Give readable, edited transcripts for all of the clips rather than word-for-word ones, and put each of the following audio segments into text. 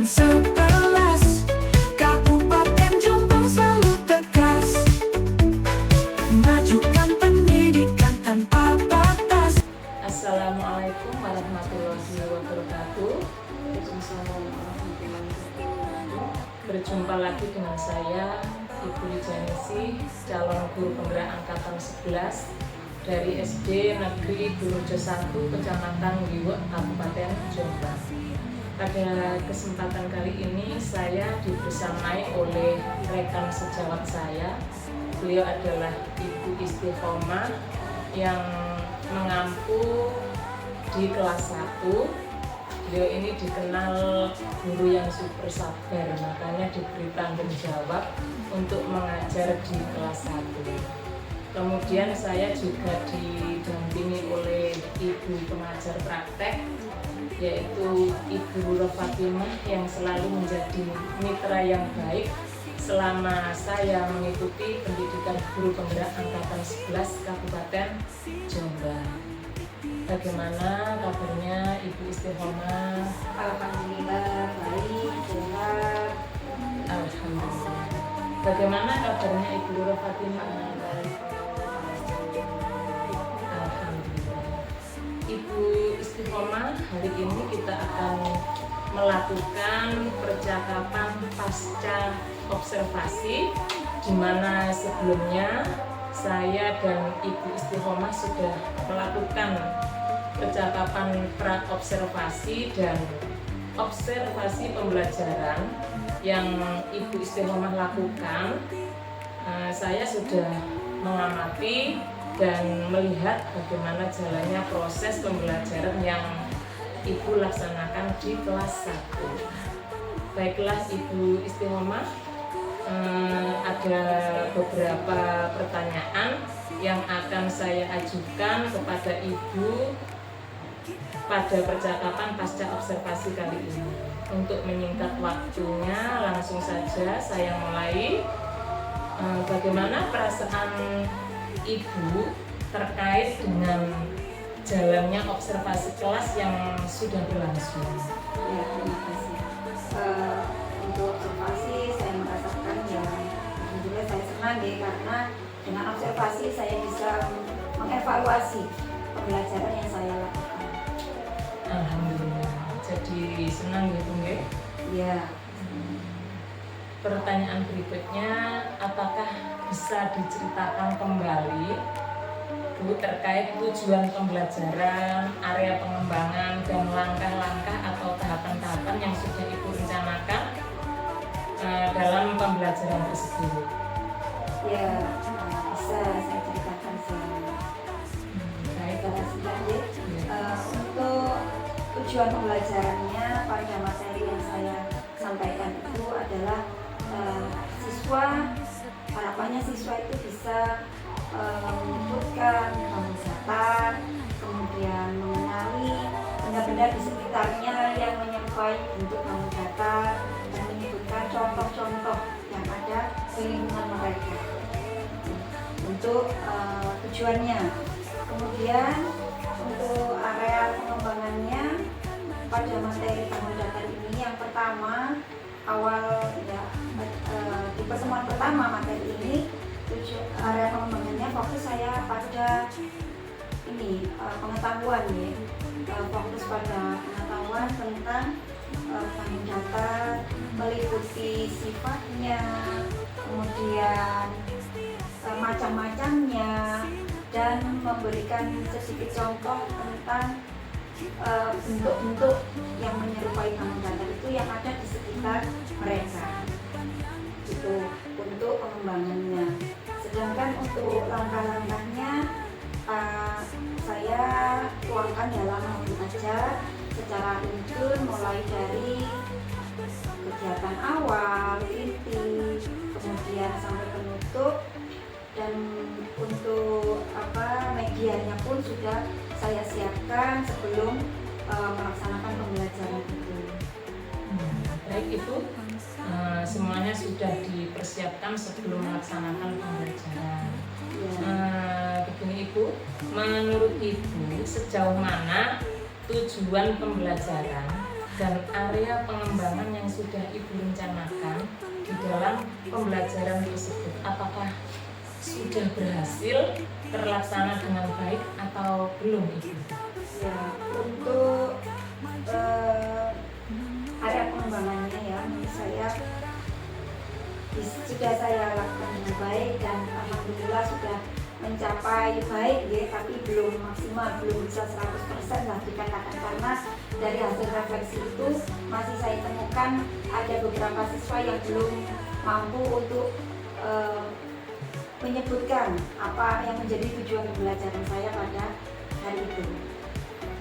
11 Kabupaten Jombang selalu tegas majukan pendidikan tanpa batas. Assalamualaikum warahmatullahi wabarakatuh. Berjumpa lagi dengan saya Ibu Lijanisi, calon guru penggerak angkatan 11 dari SD Negeri Gurujo 1 Kecamatan Ngliwek, Kabupaten Jombang. Pada kesempatan kali ini saya dibersamai oleh rekan sejawat saya. Beliau adalah Ibu Istiqomah yang mengampu di kelas 1. Beliau ini dikenal guru yang super sabar, makanya diberi tanggung jawab untuk mengajar di kelas 1. Kemudian saya juga didampingi oleh ibu pengajar praktek, yaitu Ibu Fatimah, yang selalu menjadi mitra yang baik selama saya mengikuti pendidikan guru penggerak angkatan 11 Kabupaten Jombang. Bagaimana kabarnya Ibu Istiqomah? Alhamdulillah baik, sehat. Alhamdulillah. Bagaimana kabarnya Ibu Fatimah? Alhamdulillah. Ibu Istiqomah, hari ini kita akan melakukan percakapan pasca observasi, di mana sebelumnya saya dan Ibu Istiqomah sudah melakukan percakapan pra-observasi dan observasi pembelajaran yang Ibu Istiqomah lakukan. Saya sudah mengamati dan melihat bagaimana jalannya proses pembelajaran yang Ibu laksanakan di kelas 1. Baiklah Ibu Istiqomah, ada beberapa pertanyaan yang akan saya ajukan kepada Ibu pada percakapan pasca observasi kali ini. Untuk menyingkat waktunya, langsung saja saya mulai. Bagaimana perasaan Ibu terkait dengan jalannya observasi kelas yang sudah berlangsung? Ya, terima kasih. Untuk observasi saya merasakan ya, alhamdulillah saya senang deh, karena dengan observasi saya bisa mengevaluasi pembelajaran yang saya lakukan. Alhamdulillah. Jadi senang gitu nggih? Ya. Pertanyaan berikutnya, apakah bisa diceritakan kembali Bu terkait tujuan pembelajaran, area pengembangan, dan langkah-langkah atau tahapan-tahapan yang sudah Ibu rencanakan dalam pembelajaran tersebut? Ya, bisa saya ceritakan semua. Baik. Terima kasih Adik. Untuk tujuan pembelajarannya pada materi yang saya sampaikan itu adalah siswa, harapannya siswa itu bisa menyebutkan kamu data, kemudian mengenali benda-benda di sekitarnya yang menyerupai bentuk kamu data, dan menyebutkan contoh-contoh yang ada di lingkungan mereka. Untuk tujuannya. Kemudian untuk area pengembangannya pada materi kamu data ini, yang pertama awal ya, di pertemuan pertama materi ini, area pengembangannya fokus saya pada ini pengetahuan ya, fokus pada pengetahuan tentang kamu data, meliputi sifatnya, kemudian macam-macamnya, dan memberikan sedikit contoh tentang bentuk-bentuk yang menyerupai kamu data itu yang ada di sekitar mereka. Itu untuk pengembangannya. Sedangkan untuk langkah-langkahnya saya tuangkan dalam modul ajar secara runtun, mulai dari kegiatan awal, inti, kemudian sampai penutup, dan untuk medianya pun sudah saya siapkan sebelum melaksanakan pembelajaran itu. Baik Ibu, semuanya sudah dipersiapkan sebelum melaksanakan pembelajaran. Begini Ibu, menurut Ibu sejauh mana tujuan pembelajaran dan area pengembangan yang sudah Ibu rencanakan di dalam pembelajaran tersebut. Apakah sudah berhasil terlaksana dengan baik atau belum, Ibu? Ya, untuk area pengembangannya ya, menurut saya sudah saya lakukan dengan baik dan alhamdulillah sudah mencapai baik ya, tapi belum maksimal, belum bisa 100% lah dikatakan, karena dari hasil refleksi itu masih saya temukan ada beberapa siswa yang belum mampu untuk menyebutkan apa yang menjadi tujuan pembelajaran saya pada hari itu.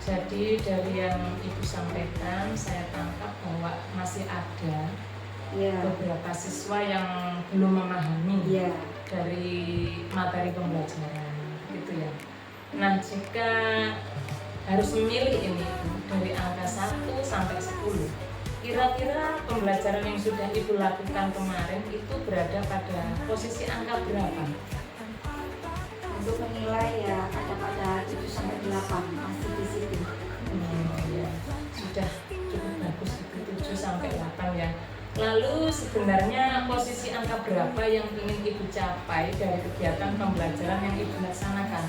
Jadi dari yang Ibu sampaikan, saya tangkap bahwa masih ada Ya, beberapa siswa yang belum memahami ya, dari materi pembelajaran, gitu ya. Nah, jika harus memilih ini dari angka 1 sampai 10, kira-kira pembelajaran yang sudah Ibu lakukan kemarin itu berada pada posisi angka berapa? untuk menilai ya ada pada 7 sampai 8 masih di situ. Ya, sudah cukup bagus itu 7 sampai 8 ya. Lalu sebenarnya posisi angka berapa yang ingin Ibu capai dari kegiatan pembelajaran yang Ibu laksanakan?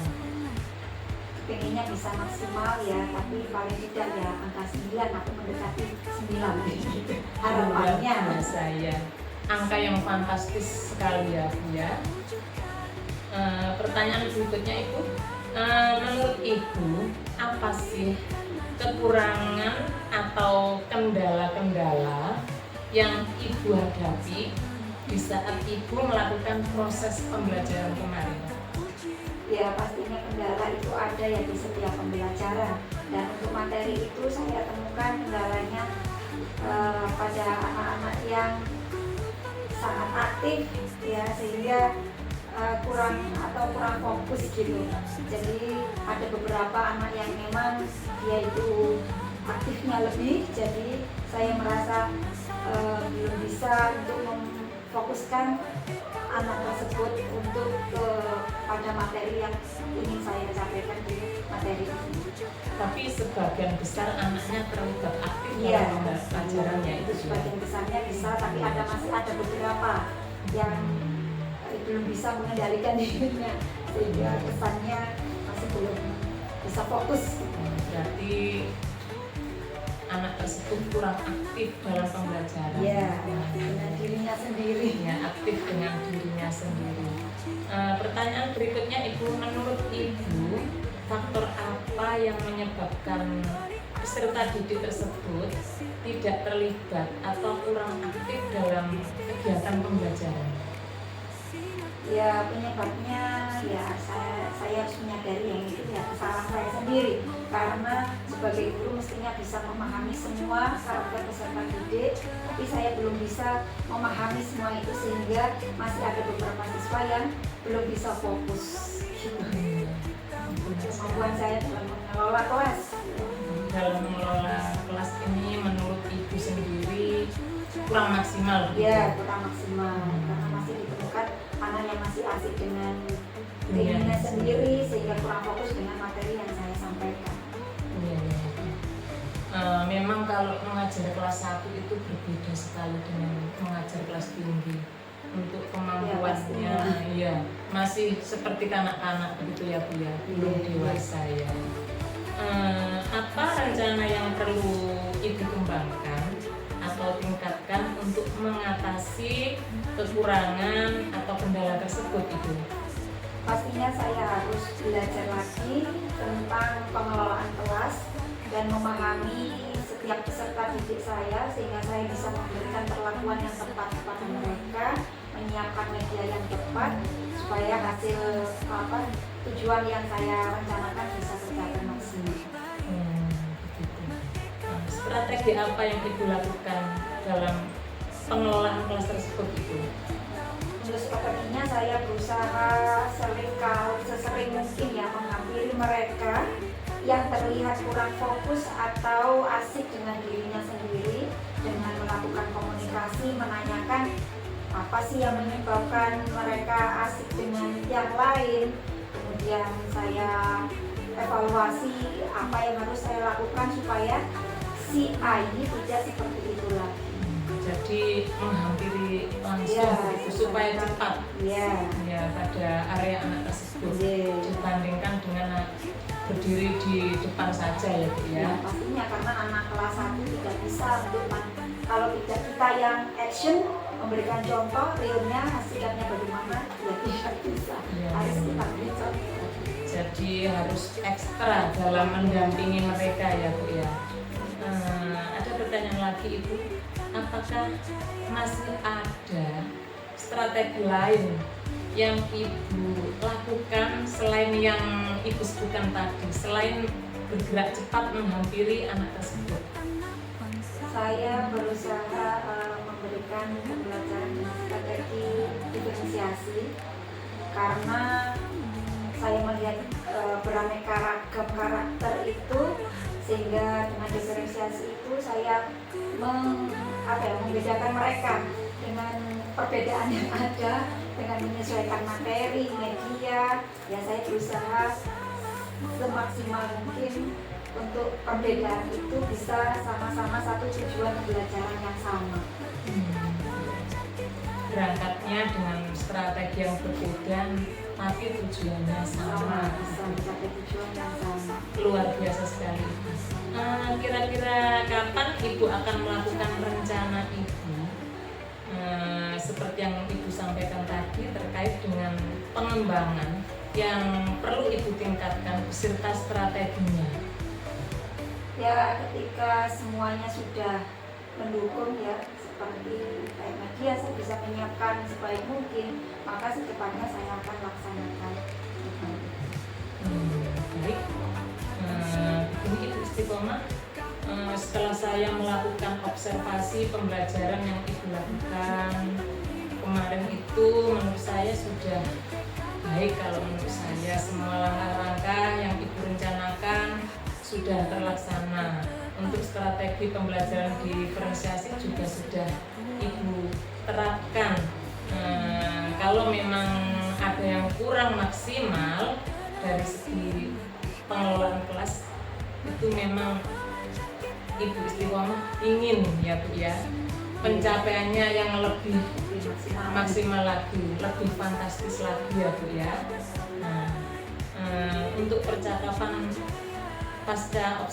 Pengennya bisa maksimal ya, tapi paling tidak ya angka 9 atau mendekati 9 harapannya. Luar biasa ya. Angka yang fantastis sekali ya, Bu ya. Pertanyaan berikutnya, Ibu, menurut Ibu apa sih kekurangan atau kendala-kendala yang Ibu hadapi di saat Ibu melakukan proses pembelajaran kemarin? Ya pastinya kendala itu ada ya di setiap pembelajaran, dan untuk materi itu saya temukan kendalanya pada anak-anak yang sangat aktif ya, sehingga kurang fokus gitu. Jadi ada beberapa anak yang memang dia itu aktifnya lebih, jadi saya merasa belum bisa untuk memfokuskan anak tersebut untuk pada materi yang ingin saya sampaikan di materi ini. Tapi sebagian besar anaknya terlibat aktif Iya, dalam pelajarannya itu juga. sebagian besarnya bisa, tapi masih ada beberapa yang belum bisa mengendalikan dirinya, sehingga kesannya masih belum bisa fokus. Berarti anak tersebut kurang aktif dalam pembelajaran. Ya, dengan dirinya sendiri. Ya, aktif dengan dirinya sendiri. Pertanyaan berikutnya, Ibu, menurut Ibu faktor apa yang menyebabkan peserta didik tersebut tidak terlibat atau kurang aktif dalam kegiatan pembelajaran? Ya penyebabnya ya saya harus menyadari yang itu ya kesalahan saya sendiri, karena sebagai guru mestinya bisa memahami semua karakter peserta didik, tapi saya belum bisa memahami semua itu, sehingga masih ada beberapa siswa yang belum bisa fokus. Kemampuan saya dalam mengelola kelas. Dalam mengelola kelas ini menurut Ibu sendiri kurang maksimal? Ya kurang maksimal, karena masih ditemukan anak yang masih asik dengan dirinya sendiri, sehingga kurang fokus dengan materi yang saya sampaikan. Memang kalau mengajar kelas 1 itu berbeda sekali dengan mengajar kelas tinggi. Untuk kemampuannya ya masih seperti kanak-kanak begitu ya, Bu ya, belum dewasa ya. Apa rencana yang perlu Ibu kembangkan atau tingkatkan untuk mengatasi kekurangan atau kendala tersebut, Ibu? Pastinya saya harus belajar lagi tentang pengelolaan kelas dan memahami setiap peserta didik saya, sehingga saya bisa memberikan perlakuan yang tepat kepada mereka, menyiapkan media yang tepat supaya hasil tujuan yang saya rencanakan bisa tercapai maksimal. Begitu. Strategi apa yang Ibu lakukan dalam pengelolaan kelas tersebut, Ibu? Untuk sepertinya saya berusaha sesering mungkin ya menghampiri mereka yang terlihat kurang fokus atau asik dengan dirinya sendiri, dengan melakukan komunikasi, menanyakan apa sih yang menyebabkan mereka asik dengan yang lain. Kemudian saya evaluasi apa yang harus saya lakukan supaya si A ini tidak seperti itu lagi. Jadi menghampiri langsung Ya, gitu, supaya cepat Ya, ya pada area anak tersebut Ya. dibandingkan dengan berdiri di depan saja ya Bu Ya, ya. pastinya karena anak kelas 1 tidak bisa kalau tidak kita yang action memberikan contoh realnya hasilnya bagaimana ya tidak bisa. Ya. Harus kita beri contoh. Jadi harus ekstra dalam mendampingi mereka ya Bu ya. Ada pertanyaan lagi Ibu, apakah masih ada strategi lain yang Ibu lakukan selain yang Ibu sebutkan tadi, selain bergerak cepat menghampiri anak tersebut? Saya berusaha memberikan pembelajaran dengan strategi diferensiasi karena saya melihat beraneka ragam karakter itu, sehingga dengan diferensiasi itu saya membedakan mereka dengan perbedaan yang ada, dengan menyesuaikan materi, media. Ya, saya berusaha semaksimal mungkin untuk perbedaan itu bisa sama-sama satu tujuan pembelajaran yang sama. Berangkatnya dengan strategi yang berbeda tapi tujuannya sama. Bisa mencapai tujuan yang sama. Luar biasa sekali. Kira-kira kapan Ibu akan melakukan rencana Ibu seperti yang Ibu sampaikan tadi terkait dengan pengembangan yang perlu Ibu tingkatkan beserta strateginya? Ya, ketika semuanya sudah mendukung ya, seperti kayak media saya bisa menyiapkan sebaik mungkin, maka secepatnya saya akan laksanakan. Baik. Ini Ibu Istiqomah, setelah saya melakukan observasi pembelajaran yang Ibu lakukan kemarin itu, menurut saya sudah baik. Kalau menurut saya semua langkah-langkah yang Ibu rencanakan sudah terlaksana. Untuk strategi pembelajaran diferensiasi juga sudah Ibu terapkan. Kalau memang ada yang kurang maksimal dari segi pengelolaan kelas, itu memang Ibu Istiqomah ingin ya Bu ya, pencapaiannya yang lebih maksimal lagi, lebih fantastis lagi ya Bu ya. Nah, untuk percakapan pasca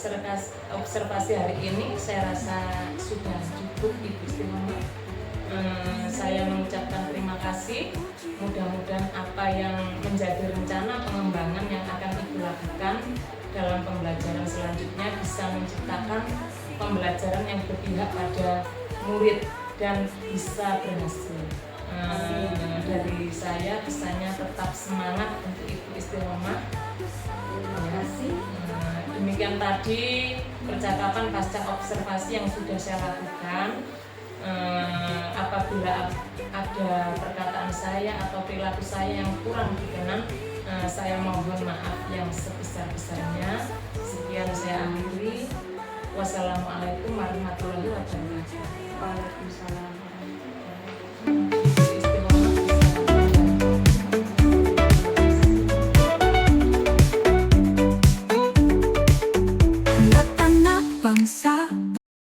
observasi hari ini saya rasa sudah cukup Ibu Istiqomah. Saya mengucapkan terima kasih. Mudah-mudahan apa yang menjadi rencana pengembangan yang akan Ibu lakukan dalam pembelajaran selanjutnya bisa menciptakan pembelajaran yang berpihak pada murid dan bisa berhasil. Dari saya pesannya tetap semangat untuk Ibu Istiqomah. Terima kasih. Demikian tadi percakapan pasca observasi yang sudah saya lakukan. Apabila ada perkataan saya atau perilaku saya yang kurang berkenan, saya mohon maaf yang sebesar-besarnya. Sekian saya akhiri. Wassalamualaikum warahmatullahi wabarakatuh. Waalaikumsalam warahmatullahi wabarakatuh.